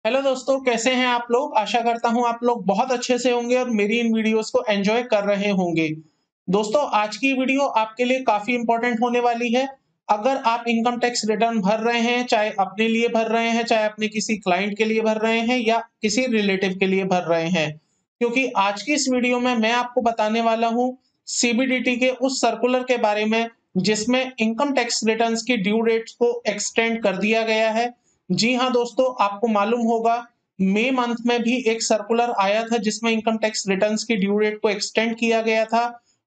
Hello दोस्तों, कैसे हैं आप लोग? आशा करता हूं आप लोग बहुत अच्छे से होंगे और मेरी इन वीडियोस को एंजॉय कर रहे होंगे। दोस्तों, आज की वीडियो आपके लिए काफी इंपॉर्टेंट होने वाली है। अगर आप इनकम टैक्स रिटर्न भर रहे हैं, चाहे अपने लिए भर रहे हैं, चाहे अपने किसी क्लाइंट के लिए भर रहे हैं या किसी रिलेटिव के लिए भर रहे हैं, क्योंकि आज की इस वीडियो में मैं आपको बताने वाला हूँ सीबीडीटी के उस सर्कुलर के बारे में जिसमें इनकम टैक्स रिटर्न्स की ड्यू डेट्स को एक्सटेंड कर दिया गया है। जी हाँ दोस्तों, आपको मालूम होगा मई मंथ में भी एक सर्कुलर आया था जिसमें इनकम टैक्स रिटर्न्स की ड्यू डेट को एक्सटेंड किया गया था।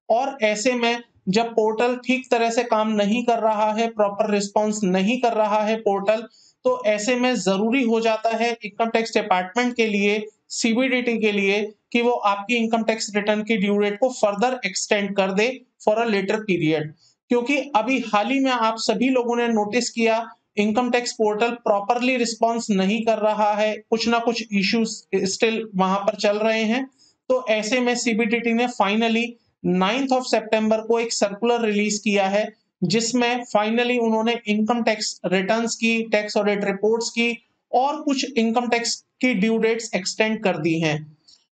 और ऐसे में जब पोर्टल ठीक तरह से काम नहीं कर रहा है, प्रॉपर रिस्पॉन्स नहीं कर रहा है पोर्टल, तो ऐसे में जरूरी हो जाता है इनकम टैक्स डिपार्टमेंट के लिए, सीबीडीटी के लिए, कि वो आपकी इनकम टैक्स रिटर्न की ड्यू डेट को फर्दर एक्सटेंड कर दे फॉर अ लेटर पीरियड। क्योंकि अभी हाल ही में आप सभी लोगों ने नोटिस किया income tax portal properly response नहीं कर रहा है, कुछ ना कुछ इश्यूज स्टिल वहां पर चल रहे हैं। तो ऐसे में सीबीडीटी ने फाइनली 9th ऑफ सितंबर को एक सर्कुलर रिलीज किया है जिसमें फाइनली उन्होंने इनकम टैक्स रिटर्न्स की, टैक्स ऑडिट रिपोर्ट्स की और कुछ इनकम टैक्स की ड्यू डेट्स एक्सटेंड कर दी हैं।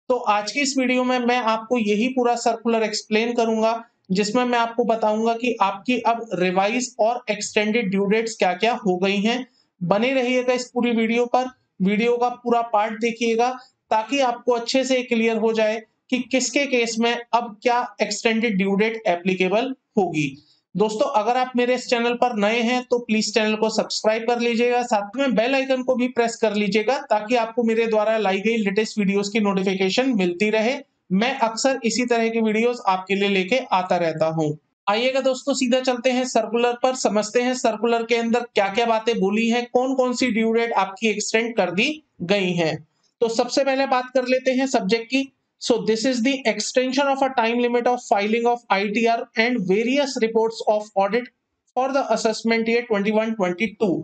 तो आज की इस वीडियो में मैं आपको यही पूरा सर्कुलर एक्सप्लेन करूंगा जिसमें मैं आपको बताऊंगा कि आपकी अब रिवाइज और एक्सटेंडेड ड्यू डेट्स क्या-क्या हो गई हैं। बने रहिएगा इस पूरी वीडियो पर, वीडियो का पूरा पार्ट देखिएगा ताकि आपको अच्छे से क्लियर हो जाए कि किसके केस में अब क्या एक्सटेंडेड ड्यू डेट एप्लीकेबल होगी। दोस्तों, अगर आप मेरे इस चैनल पर नए हैं तो प्लीज चैनल को सब्सक्राइब कर लीजिएगा, साथ में बेल आइकन को भी प्रेस कर लीजिएगा ताकि आपको मेरे द्वारा लाई गई लेटेस्ट वीडियोस की नोटिफिकेशन मिलती रहे। मैं अक्सर इसी तरह की वीडियोस आपके लिए लेके आता रहता हूँ। आइएगा दोस्तों, सीधा चलते हैं सर्कुलर पर, समझते हैं सर्कुलर के अंदर क्या क्या बातें बोली हैं, कौन कौन सी ड्यू डेट आपकी एक्सटेंड कर दी गई हैं। तो सबसे पहले बात कर लेते हैं सब्जेक्ट की। So this is the extension of a time limit of filing of ITR and various reports of audit for the assessment year 21-22।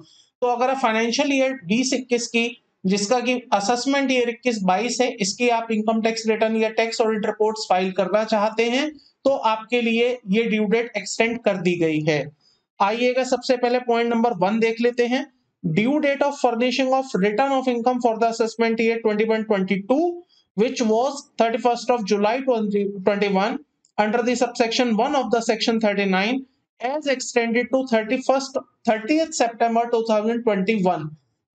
तो अगर फाइनेंशियल ईयर 20-21 की, जिसका कि असेसमेंट ईयर 21-22 है, इसकी आप इनकम टैक्स रिटर्न या टैक्स ऑडिट रिपोर्ट्स फाइल करना चाहते हैं तो आपके लिए ये ड्यू डेट एक्सटेंड कर दी गई है। आइएगा सबसे पहले पॉइंट नंबर 1 देख लेते हैं। Due date of furnishing of return of income for the assessment year 21-22 which was 31st of July 2021 under the subsection 1 of the section 39 as extended to 30th September 2021।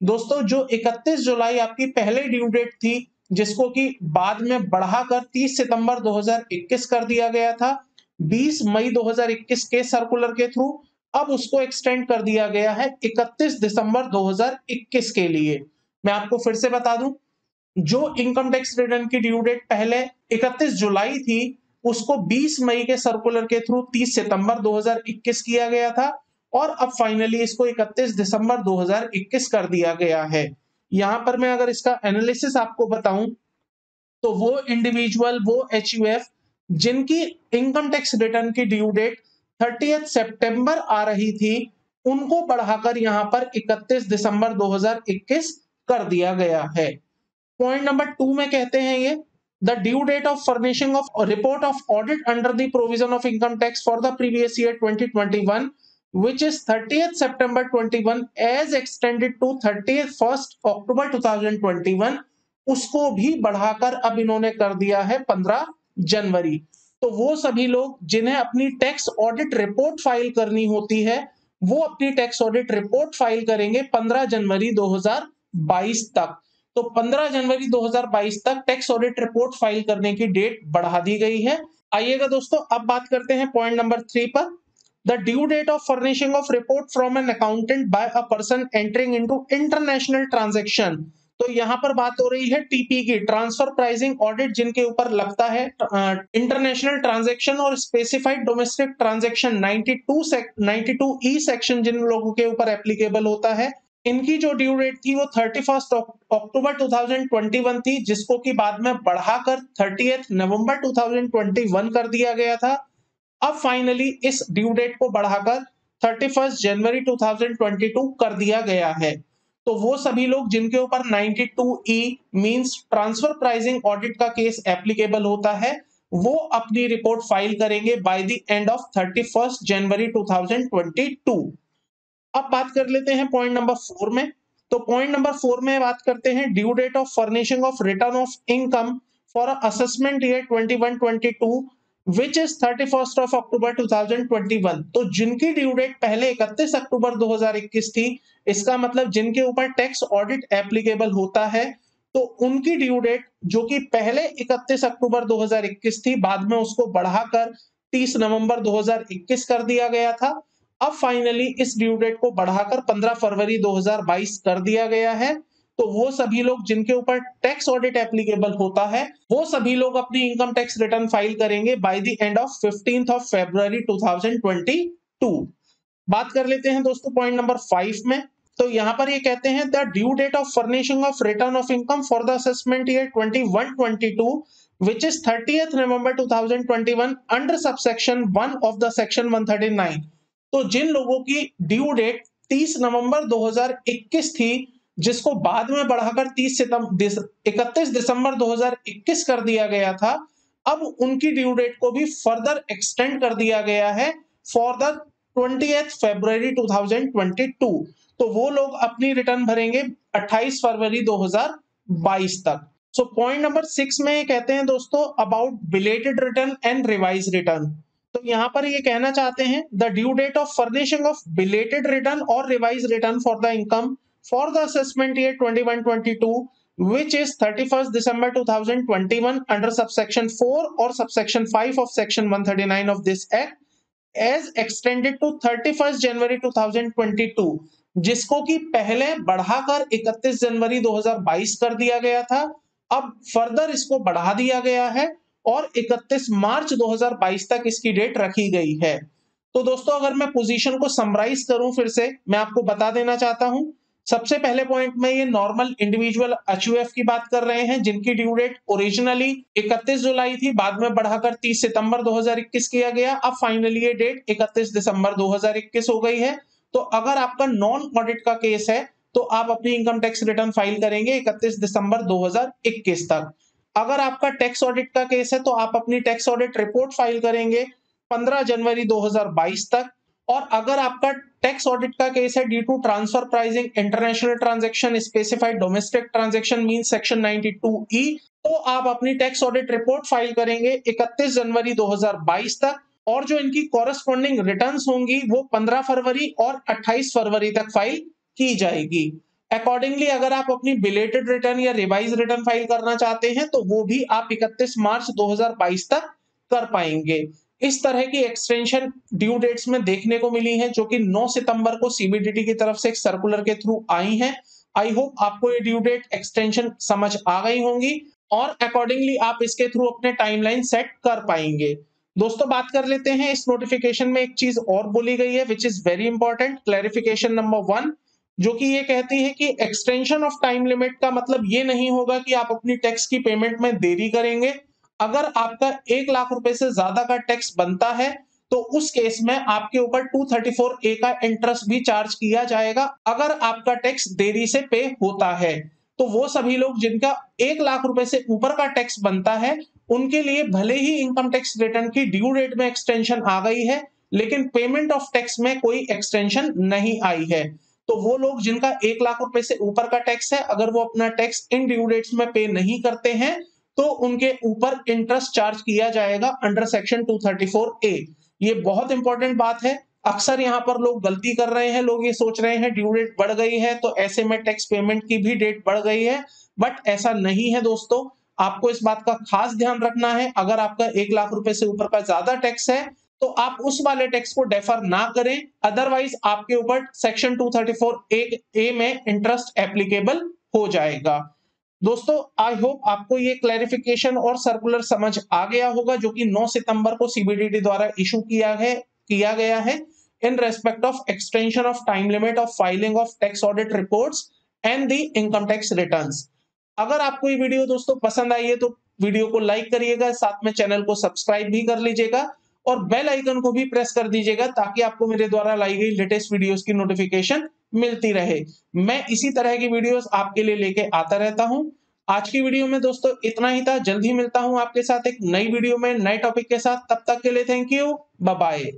दोस्तों, जो 31 जुलाई आपकी पहले ड्यू डेट थी जिसको कि बाद में बढ़ाकर 30 सितंबर 2021 कर दिया गया था, 20 मई 2021 के सर्कुलर के थ्रू अब उसको एक्सटेंड कर दिया गया है 31 दिसंबर 2021 के लिए। मैं आपको फिर से बता दूं, जो इनकम टैक्स रिटर्न की ड्यू डेट पहले 31 जुलाई थी उसको 20 मई के सर्कुलर के थ्रू 30 सितंबर 2021 किया गया था और अब फाइनली इसको 31 दिसंबर 2021 कर दिया गया है। यहां पर मैं अगर इसका एनालिसिस आपको बताऊं तो वो इंडिविजुअल, वो एचयूएफ जिनकी इनकम टैक्स रिटर्न की ड्यू डेट 30 सितंबर आ रही थी, उनको बढ़ाकर यहां पर 31 दिसंबर 2021 कर दिया गया है। पॉइंट नंबर 2 में कहते हैं ये the due date of furnishing of report of audit under the provision of income tax for the previous year 2021 which is 30th September 21 as extended to 31st October 2021, उसको भी बढ़ाकर अब इन्होंने कर दिया है 15 जनवरी। तो वो सभी लोग जिन्हें अपनी टैक्स ऑडिट रिपोर्ट फाइल करनी होती है वो अपनी टैक्स ऑडिट रिपोर्ट फाइल करेंगे 15 जनवरी 2022 तक। तो 15 जनवरी 2022 तक टैक्स ऑडिट रिपोर्ट फाइल करने की डेट बढ़ा दी गई है। आइएगा दोस्तों, अब बात करते हैं पॉइंट नंबर 3 पर। The due date of furnishing of report from an accountant by a person entering into international transaction. तो यहाँ पर बात हो रही है टीपी की, ट्रांसफर प्राइसिंग ऑडिट, जिनके ऊपर लगता है इंटरनेशनल ट्रांजैक्शन और specified domestic transaction 92E section जिन लोगों के ऊपर एप्लीकेबल होता है। इनकी जो ड्यू डेट थी वो 31 अक्टूबर 2021 थी, जिसको कि बाद में बढ़ाकर 30 नवंबर 2021 कर दिया गया था। अब फाइनली इस ड्यू डेट को बढ़ाकर 31 जनवरी 2022 कर दिया गया है। तो वो सभी लोग जिनके ऊपर 92E means transfer pricing audit का केस एप्लीकेबल होता है, वो अपनी रिपोर्ट फाइल करेंगे बाय द एंड ऑफ 31 जनवरी 2022। अब बात कर लेते हैं पॉइंट नंबर 4 में। तो पॉइंट नंबर 4 में बात करते हैं due date of furnishing of return of income for assessment year 21-22 which is 31st of October 2021। तो जिनकी ड्यू डेट पहले 31 अक्टूबर 2021 थी, इसका मतलब जिनके ऊपर टैक्स ऑडिट एप्लीकेबल होता है, तो उनकी ड्यू डेट जो कि पहले 31 अक्टूबर 2021 थी, बाद में उसको बढ़ाकर 30 नवंबर 2021 कर दिया गया था। अब फाइनली इस ड्यू डेट को बढ़ाकर 15 फरवरी 2022 कर दिया गया है। तो वो सभी लोग जिनके ऊपर टैक्स ऑडिट एप्लीकेबल होता है, वो सभी लोग अपनी इनकम टैक्स रिटर्न फाइल करेंगे by the end of 15th of February 2022। बात कर लेते हैं दोस्तों पॉइंट नंबर 5 में। तो यहां पर ये कहते हैं the due date of furnishing of return of income for the assessment year 21-22 which is 30th November 2021 under subsection 1 of the section 139। तो जिन लोगों की ड्यू डेट 30 नवंबर 2021 थी, जिसको बाद में बढ़ाकर 31 दिसंबर 2021 कर दिया गया था, अब उनकी ड्यू डेट को भी फर्दर एक्सटेंड कर दिया गया है फॉर द 20th फरवरी 2022। तो वो लोग अपनी रिटर्न भरेंगे 28 फरवरी 2022 तक। सो पॉइंट नंबर 6 में कहते हैं दोस्तों about belated return and revise return. तो यहां पर ये कहना चाहते हैं the due date of furnishing of belated return और revise return for the income for the assessment year 21-22 which is 31st December 2021 under subsection 4 or subsection 5 of section 139 of this act as extended to 31st January 2022, जिसको कि पहले बढ़ाकर 31 जनवरी 2022 कर दिया गया था, अब फर्दर इसको बढ़ा दिया गया है और 31 मार्च 2022 तक इसकी डेट रखी गई है। तो दोस्तों अगर मैं पोजीशन को समराइज करूं, फिर से मैं आपको बता देना चाहता हूं। सबसे पहले पॉइंट में ये नॉर्मल इंडिविजुअल एचयूएफ की बात कर रहे हैं, जिनकी ड्यू डेट ओरिजिनली 31 जुलाई थी, बाद में बढ़ाकर 30 सितंबर 2021 किया गया। अब फाइनली ये डेट 31 दिसंबर 2021 हो गई है। तो अगर आपका नॉन ऑडिट का केस है, तो आप अपनी इनकम टैक्स रिटर्न फाइल करेंगे 31 दिसंबर 2021 तक। अगर आपका टैक्स ऑडिट का केस है, तो आप अपनी टैक्स ऑडिट रिपोर्ट फाइल करेंगे 15 जनवरी 2022 तक। और अगर आपका टैक्स ऑडिट का केस है due to transfer pricing international transaction specified domestic transaction mean section 92E, तो आप अपनी टैक्स ऑडिट रिपोर्ट फाइल करेंगे 31 जनवरी 2022 तक। और जो इनकी कॉरेस्पॉन्डिंग रिटर्न्स होंगी वो 15 फरवरी और 28 फरवरी तक फाइल की जाएगी। अकॉर्डिंगली अगर आप अपनी बिलेटेड रिटर्न या रिवाइज रिटर्न फाइल करना चाहते हैं, तो वो भी आप 31 मार्च 2022 तक कर पाएंगे। इस तरह की एक्सटेंशन ड्यू डेट्स में देखने को मिली है, जो कि 9 सितंबर को सीबीडीटी की तरफ से एक सर्कुलर के थ्रू आई है। आई होप आपको ये ड्यू डेट एक्सटेंशन समझ आ गई होंगी और अकॉर्डिंगली आप इसके थ्रू अपने टाइमलाइन सेट कर पाएंगे। दोस्तों बात कर लेते हैं, इस नोटिफिकेशन में एक चीज और बोली गई है which is very important, clarification number 1, जो कि ये कहती है कि एक्सटेंशन ऑफ टाइम लिमिट का मतलब ये नहीं होगा कि आप अपनी टैक्स की पेमेंट में देरी करेंगे। अगर आपका 1 लाख रुपए से ज्यादा का टैक्स बनता है, तो उस केस में आपके ऊपर 234A का इंटरेस्ट भी चार्ज किया जाएगा अगर आपका टैक्स देरी से पे होता है। तो वो सभी लोग जिनका 1 लाख रुपए से ऊपर का टैक्स बनता है, उनके लिए भले ही इनकम टैक्स रिटर्न की ड्यू डेट में एक्सटेंशन आ गई है, लेकिन पेमेंट ऑफ टैक्स में कोई एक्सटेंशन नहीं आई है। तो वो लोग जिनका 1 लाख रुपए से ऊपर का टैक्स है, अगर वो अपना टैक्स इन ड्यू डेट्स में पे नहीं करते हैं, तो उनके ऊपर इंटरेस्ट चार्ज किया जाएगा अंडर सेक्शन 234A। ये बहुत इंपॉर्टेंट बात है। अक्सर यहाँ पर लोग गलती कर रहे हैं, लोग ये सोच रहे हैं ड्यू डेट बढ़ गई है तो ऐसे में टैक्स पेमेंट की भी डेट बढ़ गई है, बट ऐसा नहीं है दोस्तों। आपको इस बात का खास ध्यान रखना है, अगर आपका 1 लाख रुपए से ऊपर का ज्यादा टैक्स है, तो आप उस वाले टैक्स को डेफर ना करें, अदरवाइज आपके ऊपर सेक्शन 234A में इंटरेस्ट एप्लीकेबल हो जाएगा। दोस्तों आई होप आपको ये क्लैरिफिकेशन और सर्कुलर समझ आ गया होगा, जो कि 9 सितंबर को सीबीडीटी द्वारा इशू किया गया है in respect of extension of time limit of filing of tax audit reports and the income tax returns. अगर आपको ये वीडियो दोस्तों पसंद आई है, तो वीडियो को लाइक करिएगा, साथ में चैनल को सब्सक्राइब भी कर लीजिएगा और बेल आइकन को भी प्रेस कर दीजिएगा, ताकि आपको मेरे द्वारा लाई गई लेटेस्ट वीडियोस की नोटिफिकेशन मिलती रहे। मैं इसी तरह की वीडियोस आपके लिए लेके आता रहता हूं। आज की वीडियो में दोस्तों इतना ही था। जल्द ही मिलता हूं आपके साथ एक नई वीडियो में नए टॉपिक के साथ। तब तक के लिए थैंक यू, बाय बाय।